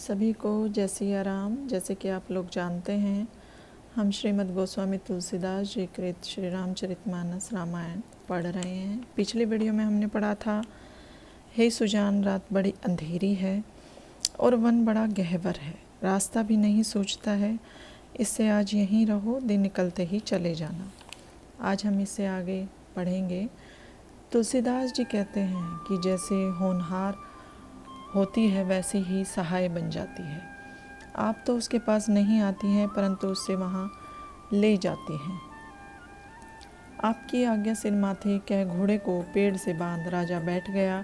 सभी को जय सिया राम। जैसे कि आप लोग जानते हैं, हम श्रीमद् गोस्वामी तुलसीदास जी कृत श्री रामचरितमानस रामायण पढ़ रहे हैं। पिछली वीडियो में हमने पढ़ा था, हे सुजान रात बड़ी अंधेरी है और वन बड़ा गहवर है, रास्ता भी नहीं सूझता है, इससे आज यहीं रहो, दिन निकलते ही चले जाना। आज हम इससे आगे पढ़ेंगे। तुलसीदास जी कहते हैं कि जैसे होनहार होती है वैसे ही सहाय बन जाती है। आप तो उसके पास नहीं आती हैं, परंतु उससे वहाँ ले जाती हैं। आपकी आज्ञा सिर माथे कह घोड़े को पेड़ से बांध राजा बैठ गया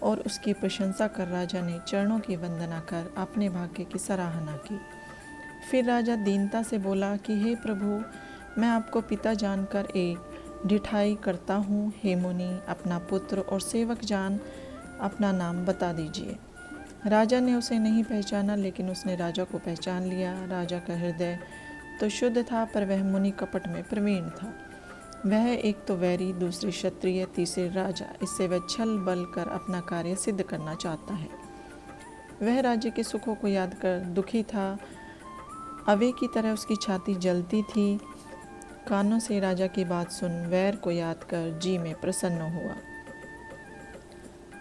और उसकी प्रशंसा कर राजा ने चरणों की वंदना कर अपने भाग्य की सराहना की। फिर राजा दीनता से बोला कि हे प्रभु, मैं आपको पिता जानकर एक ढिठाई करता हूँ। हे मुनि, अपना पुत्र और सेवक जान अपना नाम बता दीजिए। राजा ने उसे नहीं पहचाना, लेकिन उसने राजा को पहचान लिया। राजा का हृदय तो शुद्ध था, पर वह मुनि कपट में प्रवीण था। वह एक तो वैरी, दूसरी क्षत्रिय, तीसरी राजा। इससे वह छल बल कर अपना कार्य सिद्ध करना चाहता है। वह राज्य के सुखों को याद कर दुखी था। अवे की तरह उसकी छाती जलती थी। कानों से राजा की बात सुन वैर को याद कर जी में प्रसन्न हुआ।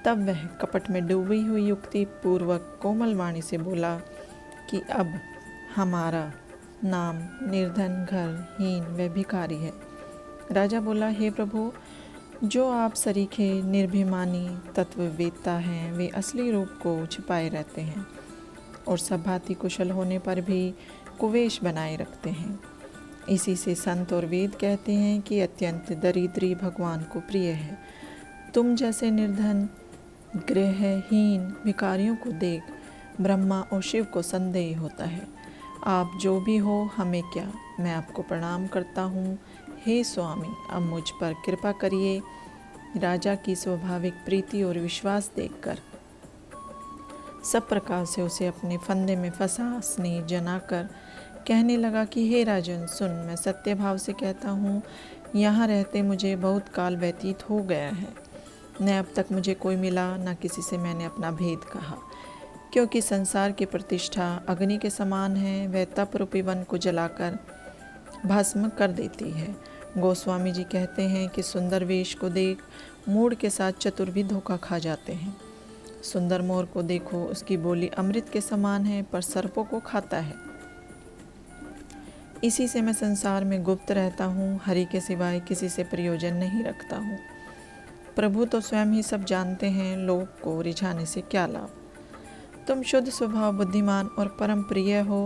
तब वह कपट में डूबी हुई युक्ति पूर्वक कोमल वाणी से बोला कि अब हमारा नाम निर्धन, घर हीन व भिखारी है। राजा बोला, हे प्रभु, जो आप सरीखे निर्भिमानी तत्ववेत्ता हैं, वे असली रूप को छिपाए रहते हैं और सब भांति कुशल होने पर भी कुवेश बनाए रखते हैं। इसी से संत और वेद कहते हैं कि अत्यंत दरिद्री भगवान को प्रिय है। तुम जैसे निर्धन, गृहहीन भिखारियों को देख ब्रह्मा और शिव को संदेह होता है। आप जो भी हो, हमें क्या, मैं आपको प्रणाम करता हूँ। हे स्वामी, अब मुझ पर कृपा करिए। राजा की स्वाभाविक प्रीति और विश्वास देखकर सब प्रकार से उसे अपने फंदे में फंसा स्नेह जनाकर कहने लगा कि हे राजन सुन, मैं सत्य भाव से कहता हूँ, यहाँ रहते मुझे बहुत काल व्यतीत हो गया है। न अब तक मुझे कोई मिला, न किसी से मैंने अपना भेद कहा, क्योंकि संसार की प्रतिष्ठा अग्नि के समान है। वह तप रूपी वन को जलाकर भस्म कर देती है। गोस्वामी जी कहते हैं कि सुंदर वेश को देख मूढ़ के साथ चतुर भी धोखा खा जाते हैं। सुंदर मोर को देखो, उसकी बोली अमृत के समान है, पर सर्पों को खाता है। इसी से मैं संसार में गुप्त रहता हूँ, हरि के सिवाय किसी से प्रयोजन नहीं रखता हूँ। प्रभु तो स्वयं ही सब जानते हैं, लोग को रिझाने से क्या लाभ। तुम शुद्ध स्वभाव, बुद्धिमान और परम प्रिय हो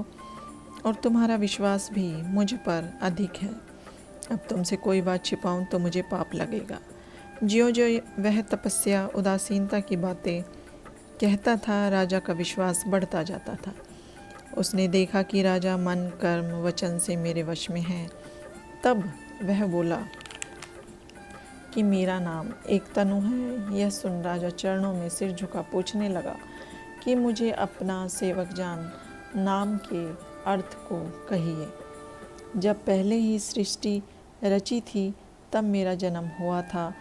और तुम्हारा विश्वास भी मुझ पर अधिक है। अब तुमसे कोई बात छिपाऊं तो मुझे पाप लगेगा। ज्यों ज्यों वह तपस्या उदासीनता की बातें कहता था, राजा का विश्वास बढ़ता जाता था। उसने देखा कि राजा मन कर्म वचन से मेरे वश में है। तब वह बोला कि मेरा नाम एक तनु है। यह सुन राजा चरणों में सिर झुका पूछने लगा कि मुझे अपना सेवक जान नाम के अर्थ को कहिए। जब पहले ही सृष्टि रची थी तब मेरा जन्म हुआ था।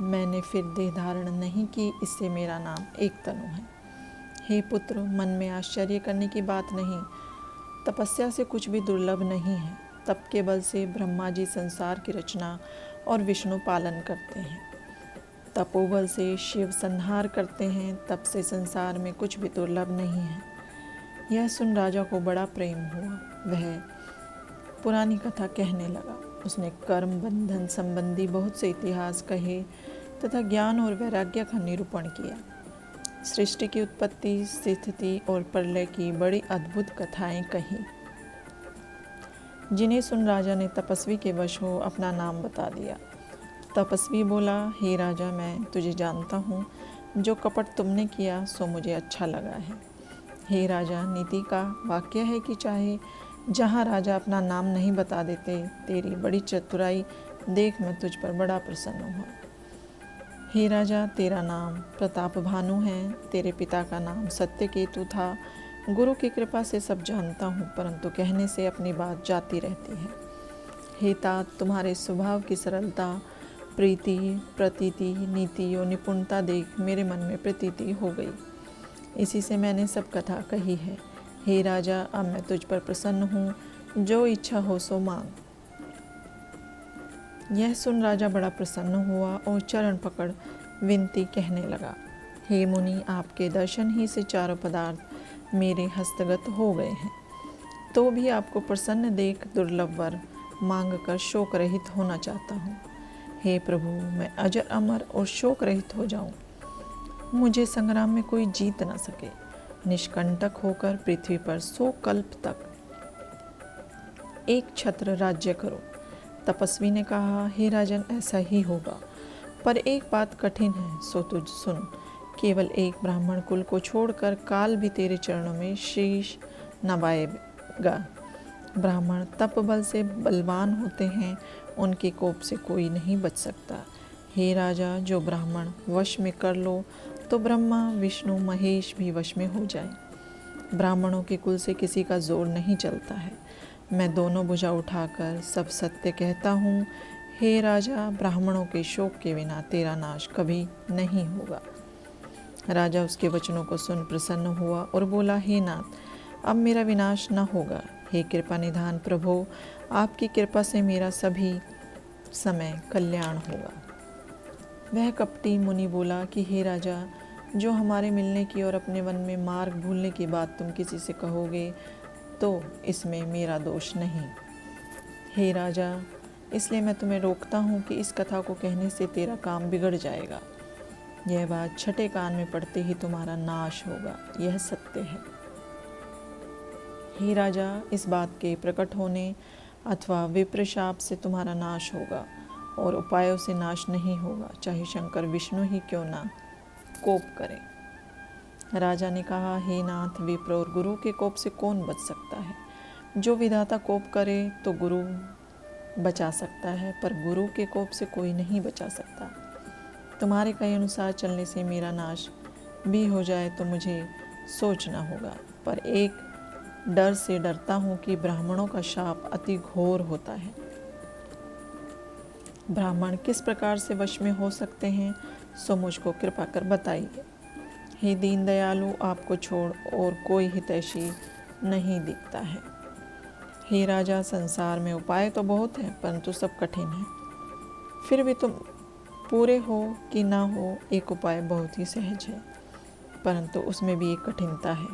मैंने फिर देह धारण नहीं की, इससे मेरा नाम एक तनु है। हे पुत्र, मन में आश्चर्य करने की बात नहीं, तपस्या से कुछ भी दुर्लभ नहीं है। तप के बल से ब्रह्मा जी संसार की रचना और विष्णु पालन करते हैं। तपोबल से शिव संहार करते हैं। तप से संसार में कुछ भी दुर्लभ नहीं है। यह सुन राजा को बड़ा प्रेम हुआ। वह पुरानी कथा कहने लगा। उसने कर्म बंधन संबंधी बहुत से इतिहास कहे तथा ज्ञान और वैराग्य का निरूपण किया। सृष्टि की उत्पत्ति, स्थिति और प्रलय की बड़ी अद्भुत कथाएं कही, जिन्हें सुन राजा ने तपस्वी के वश हो अपना नाम बता दिया। तपस्वी बोला, हे राजा, मैं तुझे जानता हूँ। जो कपट तुमने किया सो मुझे अच्छा लगा है। हे राजा, नीति का वाक्य है कि चाहे जहाँ राजा अपना नाम नहीं बता देते, तेरी बड़ी चतुराई देख मैं तुझ पर बड़ा प्रसन्न हुआ। हे राजा, तेरा नाम प्रताप भानु है। तेरे पिता का नाम सत्यकेतु था। गुरु की कृपा से सब जानता हूँ, परंतु कहने से अपनी बात जाती रहती है। हे तात, तुम्हारे स्वभाव की सरलता, प्रीति, प्रतीति, नीति और निपुणता देख मेरे मन में प्रतीति हो गई। इसी से मैंने सब कथा कही है। हे राजा, अब मैं तुझ पर प्रसन्न हूँ, जो इच्छा हो सो मांग। यह सुन राजा बड़ा प्रसन्न हुआ और चरण पकड़ विनती कहने लगा, हे मुनि, आपके दर्शन ही से चारों पदार्थ मेरे हस्तगत हो गए हैं, तो भी आपको प्रसन्न देख दुर्लभ वर मांग कर शोक रहित होना चाहता हूँ। हे प्रभु, मैं अजर अमर और शोक रहित हो जाऊँ, मुझे संग्राम में कोई जीत न सके। निष्कंटक होकर पृथ्वी पर 100 कल्प तक एक छत्र राज्य करो। तपस्वी ने कहा, हे राजन, ऐसा ही होगा, पर एक बात कठिन है, सो तुझ सुन। केवल एक ब्राह्मण कुल को छोड़कर काल भी तेरे चरणों में शीश नवाएगा। ब्राह्मण तप बल से बलवान होते हैं, उनके कोप से कोई नहीं बच सकता। हे राजा, जो ब्राह्मण वश में कर लो तो ब्रह्मा विष्णु महेश भी वश में हो जाए। ब्राह्मणों के कुल से किसी का जोर नहीं चलता है। मैं दोनों भुजा उठाकर सब सत्य कहता हूँ। हे राजा, ब्राह्मणों के शोक के बिना तेरा नाश कभी नहीं होगा। राजा उसके वचनों को सुन प्रसन्न हुआ और बोला, हे नाथ, अब मेरा विनाश न होगा। हे कृपा निधान प्रभु, आपकी कृपा से मेरा सभी समय कल्याण होगा। वह कपटी मुनि बोला कि हे राजा, जो हमारे मिलने की और अपने वन में मार्ग भूलने की बात तुम किसी से कहोगे तो इसमें मेरा दोष नहीं। हे राजा, इसलिए मैं तुम्हें रोकता हूँ कि इस कथा को कहने से तेरा काम बिगड़ जाएगा। यह बात छठे कान में पड़ते ही तुम्हारा नाश होगा, यह सत्य है। हे राजा, इस बात के प्रकट होने अथवा विप्रशाप से तुम्हारा नाश होगा और उपायों से नाश नहीं होगा, चाहे शंकर विष्णु ही क्यों ना कोप करें। राजा ने कहा, हे नाथ, विप्र और गुरु के कोप से कौन बच सकता है? जो विधाता कोप करे तो गुरु बचा सकता है, पर गुरु के कोप से कोई नहीं बचा सकता। तुम्हारे कहे अनुसार चलने से मेरा नाश भी हो जाए तो मुझे सोचना होगा, पर एक डर से डरता हूँ कि ब्राह्मणों का शाप अति घोर होता है। ब्राह्मण किस प्रकार से वश में हो सकते हैं, सो मुझको कृपा कर बताइए। हे दीन दयालु, आपको छोड़ और कोई हितैषी नहीं दिखता है। हे राजा, संसार में उपाय तो बहुत हैं, परंतु सब कठिन है। फिर भी तुम पूरे हो कि ना हो, एक उपाय बहुत ही सहज है, परंतु उसमें भी एक कठिनता है।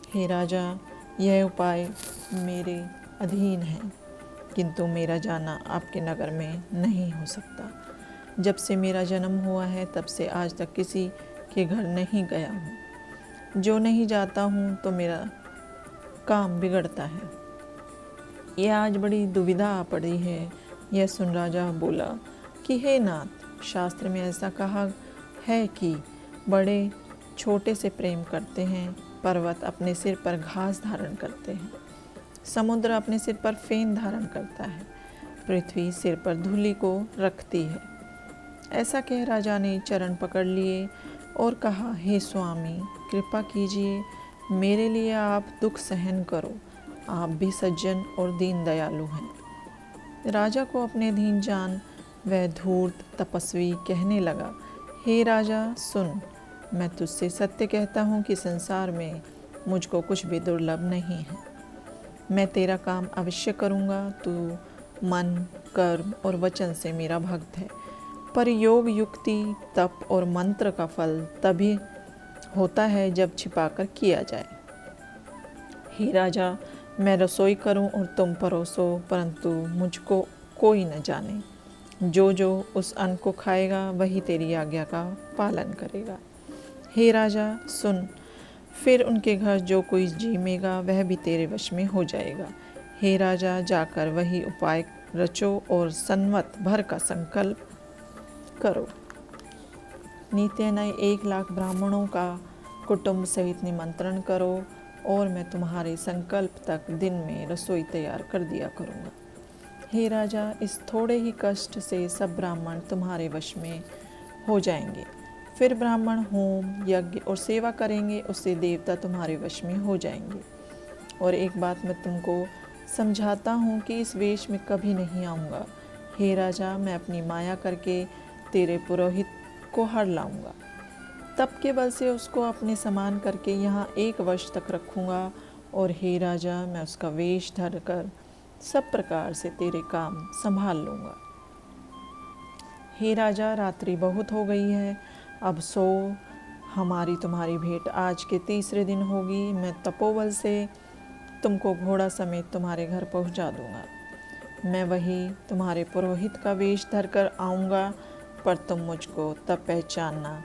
हे राजा, यह उपाय मेरे अधीन है, किंतु मेरा जाना आपके नगर में नहीं हो सकता। जब से मेरा जन्म हुआ है तब से आज तक किसी के घर नहीं गया हूँ। जो नहीं जाता हूँ तो मेरा काम बिगड़ता है। यह आज बड़ी दुविधा आ पड़ी है। यह सुन राजा बोला कि हे नाथ, शास्त्र में ऐसा कहा है कि बड़े छोटे से प्रेम करते हैं, पर्वत अपने सिर पर घास धारण करते हैं, समुद्र अपने सिर पर फेन धारण करता है, पृथ्वी सिर पर धूलि को रखती है। ऐसा कह राजा ने चरण पकड़ लिए और कहा, हे स्वामी, कृपा कीजिए, मेरे लिए आप दुख सहन करो, आप भी सज्जन और दीन दयालु हैं। राजा को अपने अधीन जान वह धूर्त तपस्वी कहने लगा, हे राजा सुन, मैं तुझसे सत्य कहता हूँ कि संसार में मुझको कुछ भी दुर्लभ नहीं है। मैं तेरा काम अवश्य करूँगा। तू मन, कर्म और वचन से मेरा भक्त है, पर योग, युक्ति, तप और मंत्र का फल तभी होता है जब छिपाकर किया जाए। हे राजा, मैं रसोई करूं और तुम परोसो, परंतु मुझको कोई न जाने। जो जो उस अन्न को खाएगा वही तेरी आज्ञा का पालन करेगा। हे राजा सुन, फिर उनके घर जो कोई जीमेगा वह भी तेरे वश में हो जाएगा। हे राजा, जाकर वही उपाय रचो और संवत भर का संकल्प करो। नित्य नए 1 लाख ब्राह्मणों का कुटुंब सहित निमंत्रण करो और मैं तुम्हारे संकल्प तक दिन में रसोई तैयार कर दिया करूँगा। हे राजा, इस थोड़े ही कष्ट से सब ब्राह्मण तुम्हारे वश में हो जाएंगे। फिर ब्राह्मण होम, यज्ञ और सेवा करेंगे, उससे देवता तुम्हारे वश में हो जाएंगे। और एक बात मैं तुमको समझाता हूँ कि इस वेश में कभी नहीं आऊँगा। हे राजा, मैं अपनी माया करके तेरे पुरोहित को हर लाऊंगा। तप के बल से उसको अपने समान करके यहाँ 1 वर्ष तक रखूँगा और हे राजा, मैं उसका वेश धर कर सब प्रकार से तेरे काम संभाल लूँगा। हे राजा, रात्रि बहुत हो गई है, अब सो। हमारी तुम्हारी भेंट आज के 3रे दिन होगी। मैं तपोबल से तुमको घोड़ा समेत तुम्हारे घर पहुंचा दूंगा। मैं वही तुम्हारे पुरोहित का वेश धर कर आऊँगा, पर तुम मुझको तब पहचानना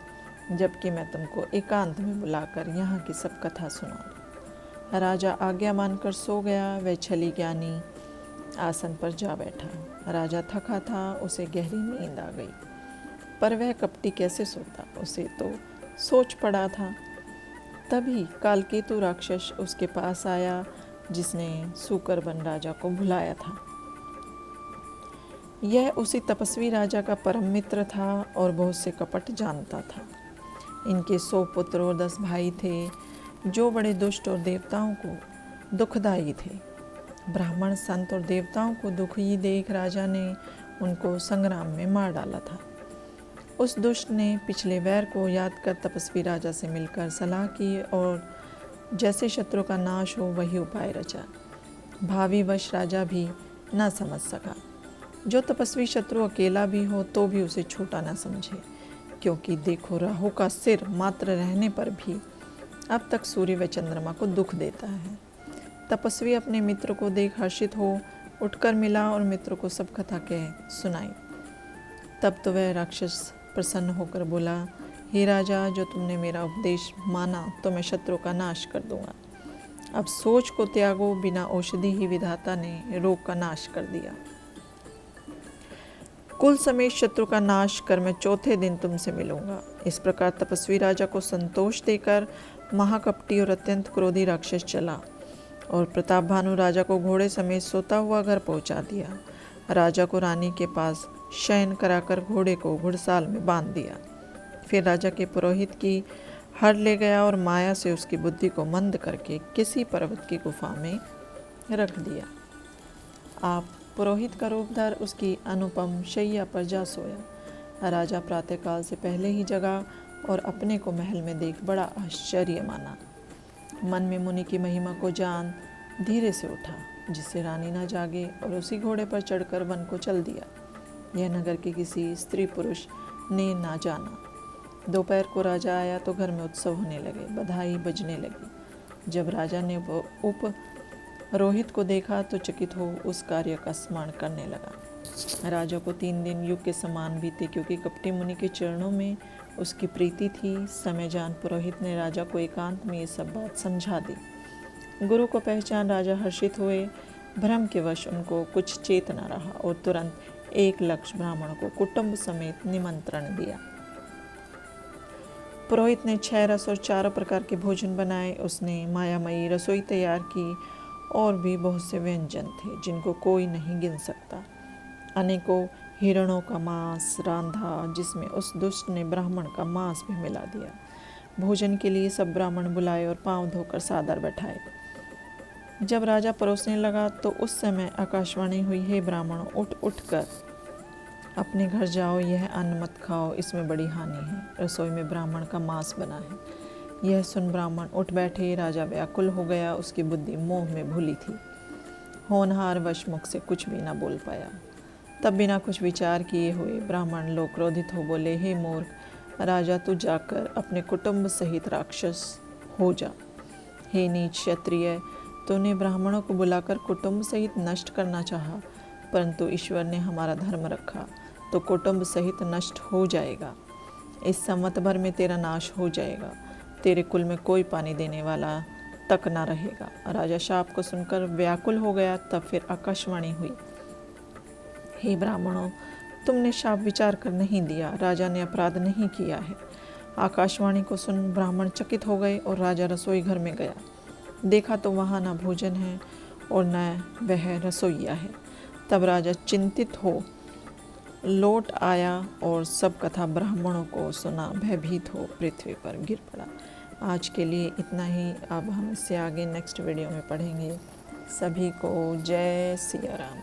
जबकि मैं तुमको एकांत में बुलाकर यहाँ की सब कथा सुना। राजा आज्ञा मानकर सो गया। वह छली ज्ञानी आसन पर जा बैठा। राजा थका था, उसे गहरी नींद आ गई, पर वह कपटी कैसे सोता, उसे तो सोच पड़ा था। तभी कालकेतु राक्षस उसके पास आया, जिसने सूकरबन राजा को भुलाया था। यह उसी तपस्वी राजा का परम मित्र था और बहुत से कपट जानता था। इनके 100 पुत्र और 10 भाई थे, जो बड़े दुष्ट और देवताओं को दुखदायी थे। ब्राह्मण, संत और देवताओं को दुखी देख राजा ने उनको संग्राम में मार डाला था। उस दुष्ट ने पिछले वैर को याद कर तपस्वी राजा से मिलकर सलाह की और जैसे शत्रु का नाश हो वही उपाय रचा। भावी वश राजा भी न समझ सका। जो तपस्वी शत्रु अकेला भी हो तो भी उसे छोटा न समझे, क्योंकि देखो, राहु का सिर मात्र रहने पर भी अब तक सूर्य व चंद्रमा को दुख देता है। तपस्वी अपने मित्र को देख हर्षित हो उठकर मिला और मित्र को सब कथा कह सुनाई। तब तो वह राक्षस प्रसन्न होकर बोला, हे राजा, जो तुमने मेरा उपदेश माना तो मैं शत्रु का नाश कर दूंगा। अब सोच को त्यागो, बिना औषधि ही विधाता ने रोग का नाश कर दिया। कुल समेत शत्रु का नाश कर मैं 4थे दिन तुमसे मिलूंगा। इस प्रकार तपस्वी राजा को संतोष देकर महाकपटी और अत्यंत क्रोधी राक्षस चला और प्रताप भानु राजा को घोड़े समेत सोता हुआ घर पहुंचा दिया। राजा को रानी के पास शयन कराकर घोड़े को घुड़साल में बांध दिया। फिर राजा के पुरोहित की हर ले गया और माया से उसकी बुद्धि को मंद करके किसी पर्वत की गुफा में रख दिया। आप पुरोहित का रूप धर उसकी अनुपम शैया पर जा सोया। राजा प्रातःकाल से पहले ही जगा और अपने को महल में देख बड़ा आश्चर्य माना। मन में मुनि की महिमा को जान धीरे से उठा, जिससे रानी न जागे, और उसी घोड़े पर चढ़कर वन को चल दिया। यह नगर के किसी स्त्री पुरुष ने ना जाना। दोपहर को राजा आया तो घर में उत्सव होने लगे, बधाई बजने लगी। जब राजा ने उप रोहित को देखा तो चकित हो उस कार्य का स्मरण करने लगा। राजा को 3 दिन युग के समान बीते, क्योंकि कपटी मुनि के चरणों में उसकी प्रीति थी। समय जान पुरोहित ने राजा को एकांत में ये सब बात समझा दी। गुरु को पहचान राजा हर्षित हुए। भ्रम के वश उनको कुछ चेत न रहा और तुरंत 1 लक्ष ब्राह्मणों को कुटुंब समेत निमंत्रण दिया। पुरोहित ने 6 रस और 4 प्रकार के भोजन बनाए। उसने मायामयी रसोई तैयार की और भी बहुत से व्यंजन थे जिनको कोई नहीं गिन सकता। अनेकों हिरणों का मांस रांधा, जिसमें उस दुष्ट ने ब्राह्मण का मांस भी मिला दिया। भोजन के लिए सब ब्राह्मण बुलाए और पांव धोकर सादर बैठाए। जब राजा परोसने लगा तो उस समय आकाशवाणी हुई, हे ब्राह्मणों, उठ कर अपने घर जाओ, यह अन्न मत खाओ, इसमें बड़ी हानि है। रसोई में ब्राह्मण का मांस बना है। यह सुन ब्राह्मण उठ बैठे। राजा व्याकुल हो गया, उसकी बुद्धि मोह में भूली थी। होनहार वश मुख से कुछ भी न बोल पाया। तब बिना कुछ विचार किए हुए ब्राह्मण लोग क्रोधित हो बोले, हे मूर्ख राजा, तू जाकर अपने कुटुंब सहित राक्षस हो जा। हे नीच क्षत्रिय, तूने ब्राह्मणों को बुलाकर कुटुंब सहित नष्ट करना चाहा, परंतु ईश्वर ने हमारा धर्म रखा तो कुटुंब सहित नष्ट हो जाएगा। इस संवत भर में तेरा नाश हो जाएगा। तेरे कुल में कोई पानी देने वाला तक न रहेगा। राजा शाप को सुनकर व्याकुल हो गया। तब फिर आकाशवाणी हुई, हे ब्राह्मणों, तुमने शाप विचार कर नहीं दिया। राजा ने अपराध नहीं किया है। आकाशवाणी को सुन ब्राह्मण चकित हो गए और राजा रसोई घर में गया। देखा तो वहाँ न भोजन है और न वह रसोइया है। तब राजा चिंतित हो लौट आया और सब कथा ब्राह्मणों को सुना। भयभीत हो पृथ्वी पर गिर पड़ा। आज के लिए इतना ही। अब हम इससे आगे नेक्स्ट वीडियो में पढ़ेंगे। सभी को जय सिया राम।